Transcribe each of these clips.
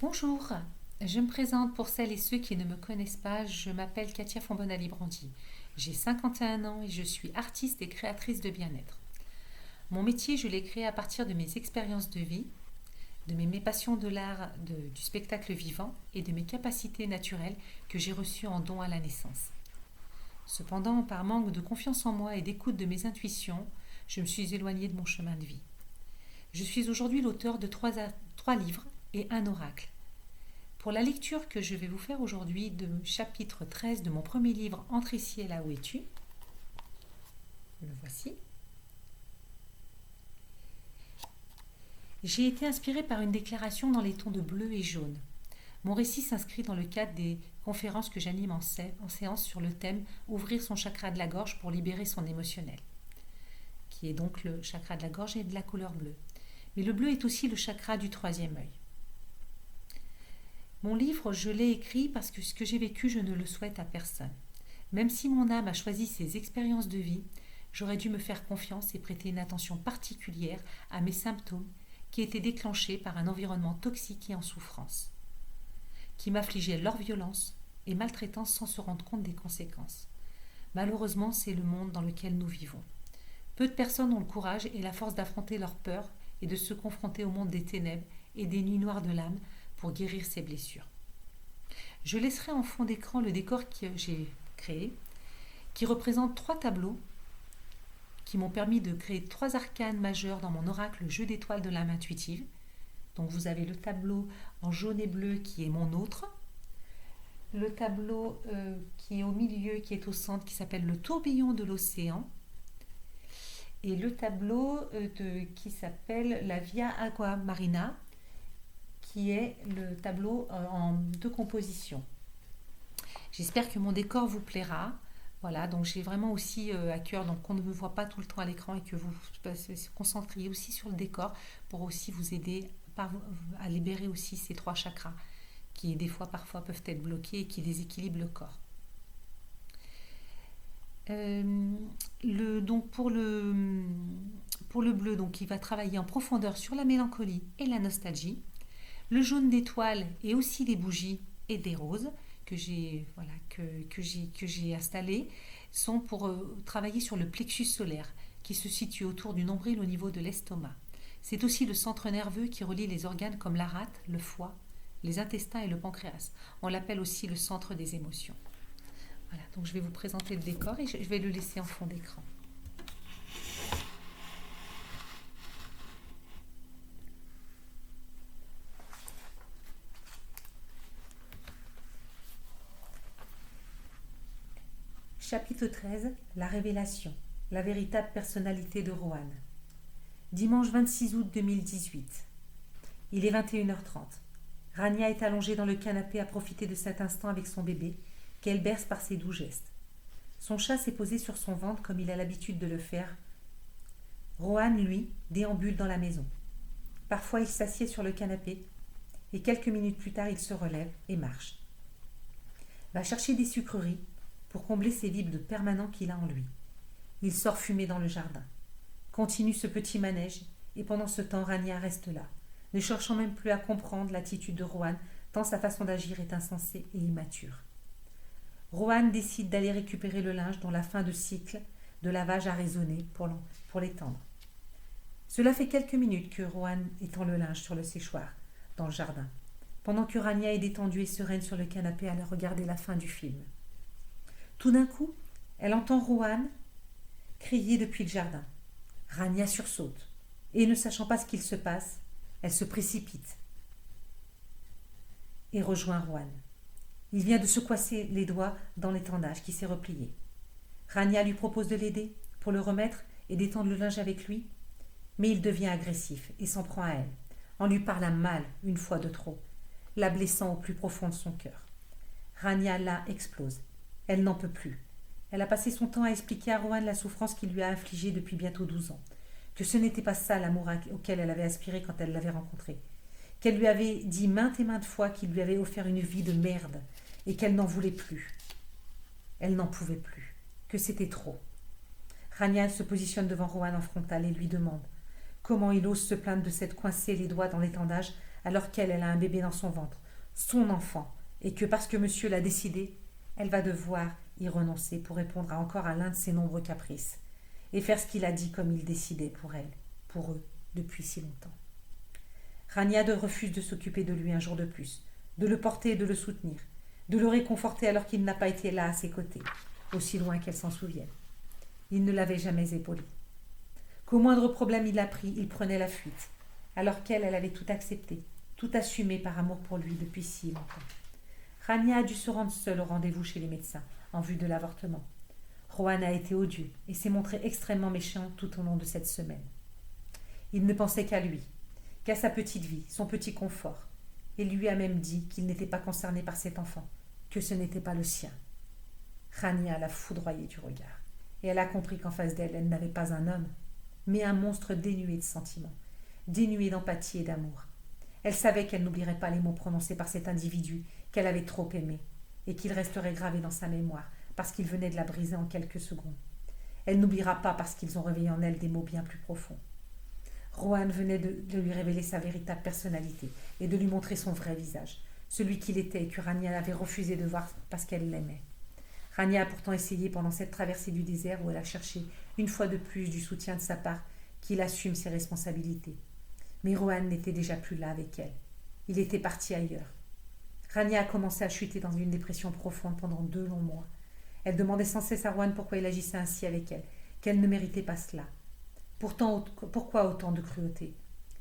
Bonjour, je me présente pour celles et ceux qui ne me connaissent pas. Je m'appelle Katia Fombonali-Brandi. J'ai 51 ans et je suis artiste et créatrice de bien-être. Mon métier, je l'ai créé à partir de mes expériences de vie, de mes passions de l'art, du spectacle vivant et de mes capacités naturelles que j'ai reçues en don à la naissance. Cependant, par manque de confiance en moi et d'écoute de mes intuitions, je me suis éloignée de mon chemin de vie. Je suis aujourd'hui l'auteur de trois livres et un oracle. Pour la lecture que je vais vous faire aujourd'hui de chapitre 13 de mon premier livre Entre ici et là où es-tu, le voici. J'ai été inspirée par une déclaration dans les tons de bleu et jaune. Mon récit s'inscrit dans le cadre des conférences que j'anime en séance sur le thème Ouvrir son chakra de la gorge pour libérer son émotionnel, qui est donc le chakra de la gorge et de la couleur bleue. Mais le bleu est aussi le chakra du troisième œil. Mon livre, je l'ai écrit parce que ce que j'ai vécu, je ne le souhaite à personne. Même si mon âme a choisi ces expériences de vie, j'aurais dû me faire confiance et prêter une attention particulière à mes symptômes qui étaient déclenchés par un environnement toxique et en souffrance, qui m'affligeait leur violence et maltraitance sans se rendre compte des conséquences. Malheureusement, c'est le monde dans lequel nous vivons. Peu de personnes ont le courage et la force d'affronter leurs peurs et de se confronter au monde des ténèbres et des nuits noires de l'âme pour guérir ces blessures. Je laisserai en fond d'écran le décor que j'ai créé, qui représente trois tableaux qui m'ont permis de créer trois arcanes majeurs dans mon oracle Jeu d'étoiles de l'âme intuitive. Donc vous avez le tableau en jaune et bleu qui est mon autre, le tableau qui est au milieu, qui est au centre, qui s'appelle le tourbillon de l'océan, et le tableau qui s'appelle la Via Aqua Marina, qui est le tableau en deux compositions. J'espère que mon décor vous plaira. Voilà, donc j'ai vraiment aussi à cœur donc qu'on ne me voit pas tout le temps à l'écran et que vous vous concentriez aussi sur le décor pour aussi vous aider à libérer aussi ces trois chakras qui des fois parfois peuvent être bloqués et qui déséquilibrent le corps. Donc pour le bleu, donc il va travailler en profondeur sur la mélancolie et la nostalgie. Le jaune d'étoile et aussi les bougies et des roses que j'ai installées sont pour travailler sur le plexus solaire qui se situe autour du nombril au niveau de l'estomac. C'est aussi le centre nerveux qui relie les organes comme la rate, le foie, les intestins et le pancréas. On l'appelle aussi le centre des émotions. Voilà, donc je vais vous présenter le décor et je vais le laisser en fond d'écran. Chapitre 13, la révélation, la véritable personnalité de Rohan. Dimanche 26 août 2018. Il est 21h30. Rania est allongée dans le canapé à profiter de cet instant avec son bébé, qu'elle berce par ses doux gestes. Son chat s'est posé sur son ventre comme il a l'habitude de le faire. Rohan, lui, déambule dans la maison. Parfois, il s'assied sur le canapé et quelques minutes plus tard, il se relève et marche. Va chercher des sucreries pour combler ses vides permanents qu'il a en lui. Il sort fumer dans le jardin. Continue ce petit manège et pendant ce temps, Rania reste là, ne cherchant même plus à comprendre l'attitude de Rohan tant sa façon d'agir est insensée et immature. Rohan décide d'aller récupérer le linge dont la fin de cycle de lavage a résonné pour l'étendre. Cela fait quelques minutes que Rohan étend le linge sur le séchoir dans le jardin, pendant que Rania est détendue et sereine sur le canapé à regarder la fin du film. Tout d'un coup, elle entend Rohan crier depuis le jardin. Rania sursaute et, ne sachant pas ce qu'il se passe, elle se précipite et rejoint Rohan. Il vient de se coincer les doigts dans l'étendage qui s'est replié. Rania lui propose de l'aider pour le remettre et d'étendre le linge avec lui, mais il devient agressif et s'en prend à elle, en lui parlant mal une fois de trop, la blessant au plus profond de son cœur. Rania là explose. Elle n'en peut plus. Elle a passé son temps à expliquer à Rohan la souffrance qu'il lui a infligée depuis bientôt 12 ans, que ce n'était pas ça l'amour auquel elle avait aspiré quand elle l'avait rencontré, qu'elle lui avait dit maintes et maintes fois qu'il lui avait offert une vie de merde et qu'elle n'en voulait plus. Elle n'en pouvait plus, que c'était trop. Rania se positionne devant Rohan en frontal et lui demande comment il ose se plaindre de s'être coincé les doigts dans l'étendage alors qu'elle a un bébé dans son ventre, son enfant, et que parce que monsieur l'a décidé, elle va devoir y renoncer pour répondre encore à l'un de ses nombreux caprices, et faire ce qu'il a dit comme il décidait pour elle, pour eux, depuis si longtemps. Rania refuse de s'occuper de lui un jour de plus, de le porter et de le soutenir, de le réconforter alors qu'il n'a pas été là à ses côtés, aussi loin qu'elle s'en souvienne. Il ne l'avait jamais épaulé. Qu'au moindre problème il prenait la fuite, alors elle avait tout accepté, tout assumé par amour pour lui depuis si longtemps. Rania a dû se rendre seule au rendez-vous chez les médecins, en vue de l'avortement. Rohan a été odieux et s'est montré extrêmement méchant tout au long de cette semaine. Il ne pensait qu'à lui, qu'à sa petite vie, son petit confort. Il lui a même dit qu'il n'était pas concerné par cet enfant, que ce n'était pas le sien. Rania l'a foudroyé du regard, et elle a compris qu'en face d'elle, elle n'avait pas un homme, mais un monstre dénué de sentiments, dénué d'empathie et d'amour. Elle savait qu'elle n'oublierait pas les mots prononcés par cet individu qu'elle avait trop aimé, et qu'ils resteraient gravés dans sa mémoire, parce qu'il venait de la briser en quelques secondes. Elle n'oubliera pas parce qu'ils ont réveillé en elle des mots bien plus profonds. Rohan venait de lui révéler sa véritable personnalité et de lui montrer son vrai visage, celui qu'il était et que Rania avait refusé de voir parce qu'elle l'aimait. Rania a pourtant essayé pendant cette traversée du désert où elle a cherché une fois de plus du soutien de sa part qu'il assume ses responsabilités. Mais Rohan n'était déjà plus là avec elle. Il était parti ailleurs. Rania a commencé à chuter dans une dépression profonde pendant 2 longs mois. Elle demandait sans cesse à Rohan pourquoi il agissait ainsi avec elle, qu'elle ne méritait pas cela. Pourtant, pourquoi autant de cruauté?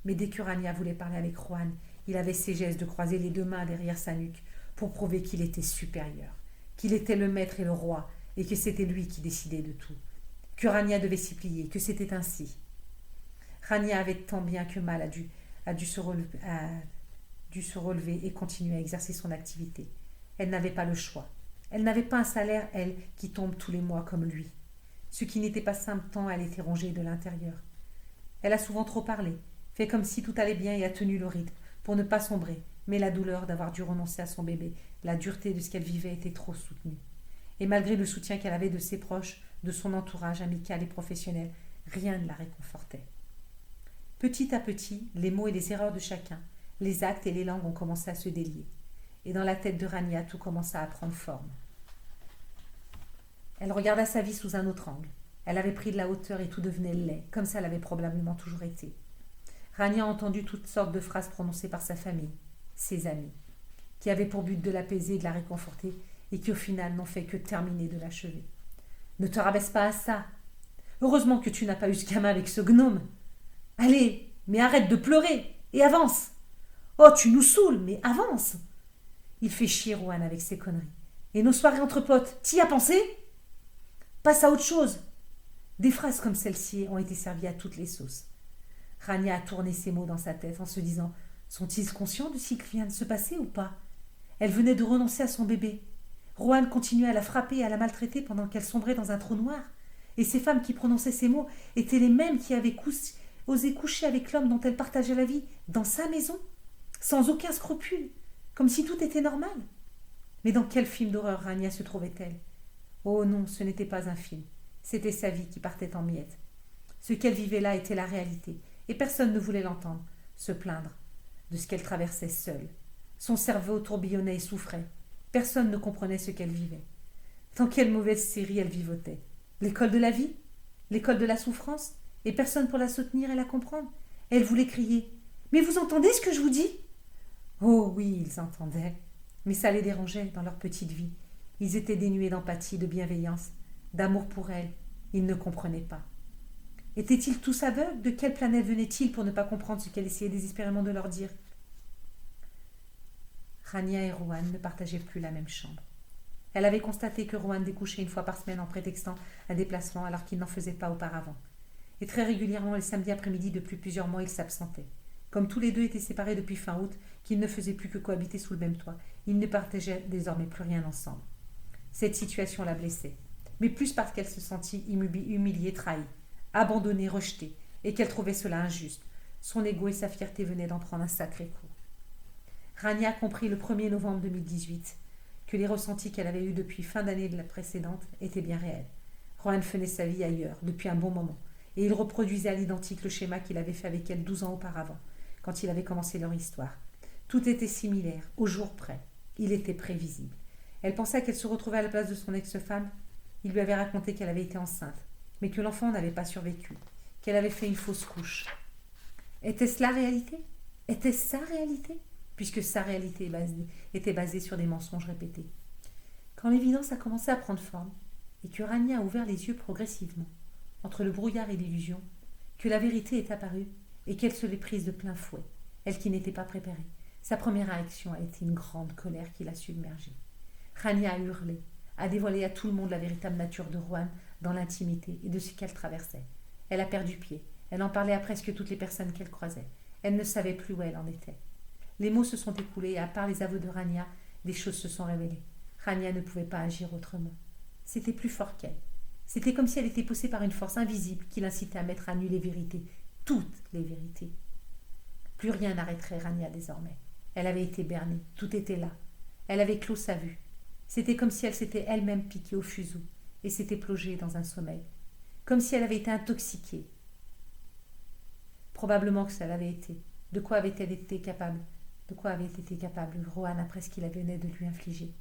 Mais dès que Rania voulait parler avec Rohan, il avait ses gestes de croiser les 2 mains derrière sa nuque pour prouver qu'il était supérieur, qu'il était le maître et le roi, et que c'était lui qui décidait de tout, que Rania devait s'y plier, que c'était ainsi. Rania avait tant bien que mal a dû se relever et continuer à exercer son activité. Elle n'avait pas le choix. Elle n'avait pas un salaire, elle, qui tombe tous les mois comme lui. Ce qui n'était pas simple tant elle était rongée de l'intérieur. Elle a souvent trop parlé, fait comme si tout allait bien et a tenu le rythme, pour ne pas sombrer, mais la douleur d'avoir dû renoncer à son bébé, la dureté de ce qu'elle vivait était trop soutenue. Et malgré le soutien qu'elle avait de ses proches, de son entourage amical et professionnel, rien ne la réconfortait. Petit à petit, les mots et les erreurs de chacun, les actes et les langues ont commencé à se délier. Et dans la tête de Rania, tout commença à prendre forme. Elle regarda sa vie sous un autre angle. Elle avait pris de la hauteur et tout devenait laid, comme ça l'avait probablement toujours été. Rania a entendu toutes sortes de phrases prononcées par sa famille, ses amis, qui avaient pour but de l'apaiser et de la réconforter, et qui au final n'ont fait que terminer de l'achever. Ne te rabaisse pas à ça. Heureusement que tu n'as pas eu ce gamin avec ce gnome. Allez, mais arrête de pleurer et avance. Oh, tu nous saoules, mais avance. Il fait chier Rohan avec ses conneries. Et nos soirées entre potes, t'y as pensé? Passe à autre chose. Des phrases comme celle-ci ont été servies à toutes les sauces. Rania a tourné ses mots dans sa tête en se disant « Sont-ils conscients de ce qui vient de se passer ou pas ?» Elle venait de renoncer à son bébé. Rohan continuait à la frapper et à la maltraiter pendant qu'elle sombrait dans un trou noir. Et ces femmes qui prononçaient ces mots étaient les mêmes qui avaient osé coucher avec l'homme dont elle partageait la vie, dans sa maison, sans aucun scrupule, comme si tout était normal. Mais dans quel film d'horreur Rania se trouvait-elle? Oh non, ce n'était pas un film. C'était sa vie qui partait en miettes. Ce qu'elle vivait là était la réalité, et personne ne voulait l'entendre, se plaindre de ce qu'elle traversait seule. Son cerveau tourbillonnait et souffrait. Personne ne comprenait ce qu'elle vivait. Dans quelle mauvaise série elle vivotait? L'école de la vie? L'école de la souffrance? Et personne pour la soutenir et la comprendre? Elle voulait crier. « Mais vous entendez ce que je vous dis ?» Oh oui, ils entendaient. Mais ça les dérangeait dans leur petite vie. Ils étaient dénués d'empathie, de bienveillance, d'amour pour elle. Ils ne comprenaient pas. Étaient-ils tous aveugles? De quelle planète venaient-ils pour ne pas comprendre ce qu'elle essayait désespérément de leur dire? Rania et Rohan ne partageaient plus la même chambre. Elle avait constaté que Rohan découchait 1 fois par semaine en prétextant un déplacement alors qu'il n'en faisait pas auparavant. Et très régulièrement, les samedis après-midi, depuis plusieurs mois, il s'absentait. Comme tous les deux étaient séparés depuis fin août, qu'ils ne faisaient plus que cohabiter sous le même toit, ils ne partageaient désormais plus rien ensemble. Cette situation la blessait, mais plus parce qu'elle se sentit humiliée, trahie, abandonnée, rejetée, et qu'elle trouvait cela injuste. Son égo et sa fierté venaient d'en prendre un sacré coup. Rania comprit le 1er novembre 2018 que les ressentis qu'elle avait eus depuis fin d'année de la précédente étaient bien réels. Rohan faisait sa vie ailleurs, depuis un bon moment, et il reproduisait à l'identique le schéma qu'il avait fait avec elle 12 ans auparavant, quand il avait commencé leur histoire. Tout était similaire, au jour près. Il était prévisible. Elle pensait qu'elle se retrouvait à la place de son ex-femme. Il lui avait raconté qu'elle avait été enceinte, mais que l'enfant n'avait pas survécu, qu'elle avait fait une fausse couche. Était-ce la réalité? Était-ce sa réalité? Puisque sa réalité était basée sur des mensonges répétés. Quand l'évidence a commencé à prendre forme, et que Rania a ouvert les yeux progressivement, entre le brouillard et l'illusion, que la vérité est apparue, et qu'elle se l'est prise de plein fouet, elle qui n'était pas préparée, sa première réaction a été une grande colère qui l'a submergée. Rania a hurlé, a dévoilé à tout le monde la véritable nature de Rohan dans l'intimité et de ce qu'elle traversait. Elle a perdu pied, elle en parlait à presque toutes les personnes qu'elle croisait. Elle ne savait plus où elle en était. Les mots se sont écoulés et à part les aveux de Rania, des choses se sont révélées. Rania ne pouvait pas agir autrement. C'était plus fort qu'elle. C'était comme si elle était poussée par une force invisible qui l'incitait à mettre à nu les vérités, toutes les vérités. Plus rien n'arrêterait Rania désormais. Elle avait été bernée, tout était là. Elle avait clos sa vue. C'était comme si elle s'était elle-même piquée au fuseau et s'était plongée dans un sommeil. Comme si elle avait été intoxiquée. Probablement que ça l'avait été. De quoi avait-elle été capable? De quoi avait été capable Rohan après ce qu'il venait de lui infliger?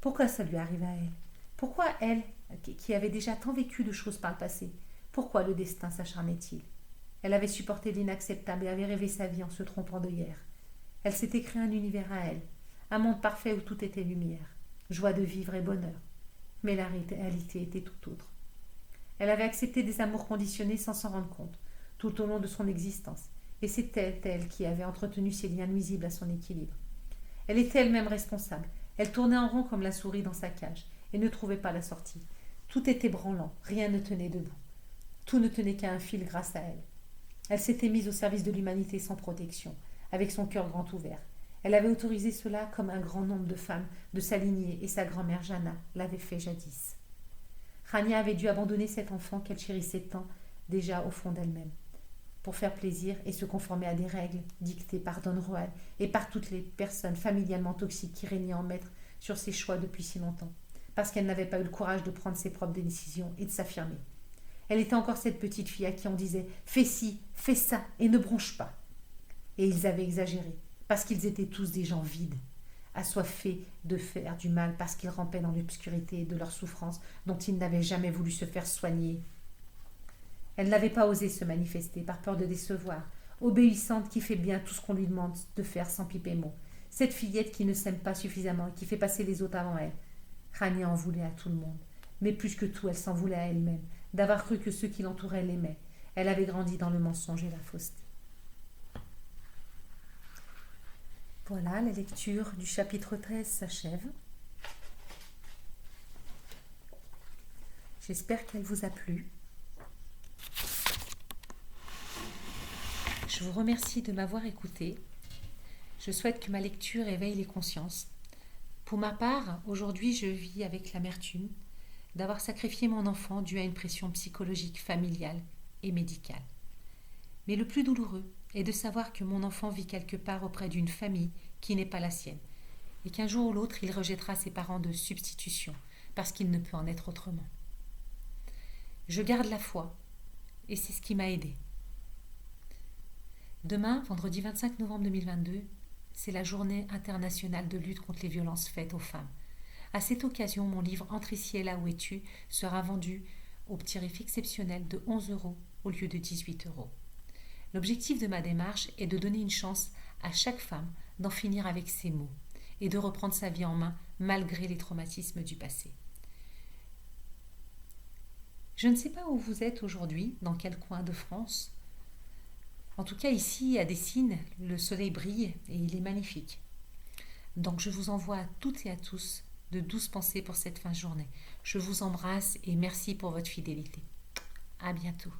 Pourquoi ça lui arrivait à elle? Pourquoi elle, qui avait déjà tant vécu de choses par le passé, pourquoi le destin s'acharnait-il? Elle avait supporté l'inacceptable et avait rêvé sa vie en se trompant de hier. Elle s'était créé un univers à elle, un monde parfait où tout était lumière, joie de vivre et bonheur. Mais la réalité était tout autre. Elle avait accepté des amours conditionnés sans s'en rendre compte, tout au long de son existence, et c'était elle qui avait entretenu ces liens nuisibles à son équilibre. Elle était elle-même responsable. Elle tournait en rond comme la souris dans sa cage et ne trouvait pas la sortie. Tout était branlant, rien ne tenait debout. Tout ne tenait qu'à un fil grâce à elle. Elle s'était mise au service de l'humanité sans protection, avec son cœur grand ouvert. Elle avait autorisé cela comme un grand nombre de femmes de s'aligner et sa grand-mère Jana l'avait fait jadis. Rania avait dû abandonner cet enfant qu'elle chérissait tant déjà au fond d'elle-même, pour faire plaisir et se conformer à des règles dictées par Don Rohan et par toutes les personnes familialement toxiques qui régnaient en maître sur ses choix depuis si longtemps, parce qu'elle n'avait pas eu le courage de prendre ses propres décisions et de s'affirmer. Elle était encore cette petite fille à qui on disait « fais ci, fais ça et ne bronche pas ». Et ils avaient exagéré, parce qu'ils étaient tous des gens vides, assoiffés de faire du mal parce qu'ils rampaient dans l'obscurité de leur souffrance dont ils n'avaient jamais voulu se faire soigner. Elle n'avait pas osé se manifester par peur de décevoir, obéissante qui fait bien tout ce qu'on lui demande de faire sans piper mot. Cette fillette qui ne s'aime pas suffisamment et qui fait passer les autres avant elle. Rania en voulait à tout le monde, mais plus que tout, elle s'en voulait à elle-même, d'avoir cru que ceux qui l'entouraient l'aimaient. Elle avait grandi dans le mensonge et la fausseté. Voilà, la lecture du chapitre 13 s'achève. J'espère qu'elle vous a plu. Je vous remercie de m'avoir écouté. Je souhaite que ma lecture éveille les consciences. Pour ma part, aujourd'hui, je vis avec l'amertume d'avoir sacrifié mon enfant dû à une pression psychologique, familiale et médicale. Mais le plus douloureux est de savoir que mon enfant vit quelque part auprès d'une famille qui n'est pas la sienne et qu'un jour ou l'autre, il rejettera ses parents de substitution parce qu'il ne peut en être autrement. Je garde la foi et c'est ce qui m'a aidée. Demain, vendredi 25 novembre 2022, c'est la journée internationale de lutte contre les violences faites aux femmes. À cette occasion, mon livre « Entre ici et là où es-tu » sera vendu au tarif exceptionnel de 11 € au lieu de 18 €. L'objectif de ma démarche est de donner une chance à chaque femme d'en finir avec ses maux et de reprendre sa vie en main malgré les traumatismes du passé. Je ne sais pas où vous êtes aujourd'hui, dans quel coin de France. En tout cas, ici, à Dessines, le soleil brille et il est magnifique. Donc, je vous envoie à toutes et à tous de douces pensées pour cette fin de journée. Je vous embrasse et merci pour votre fidélité. À bientôt.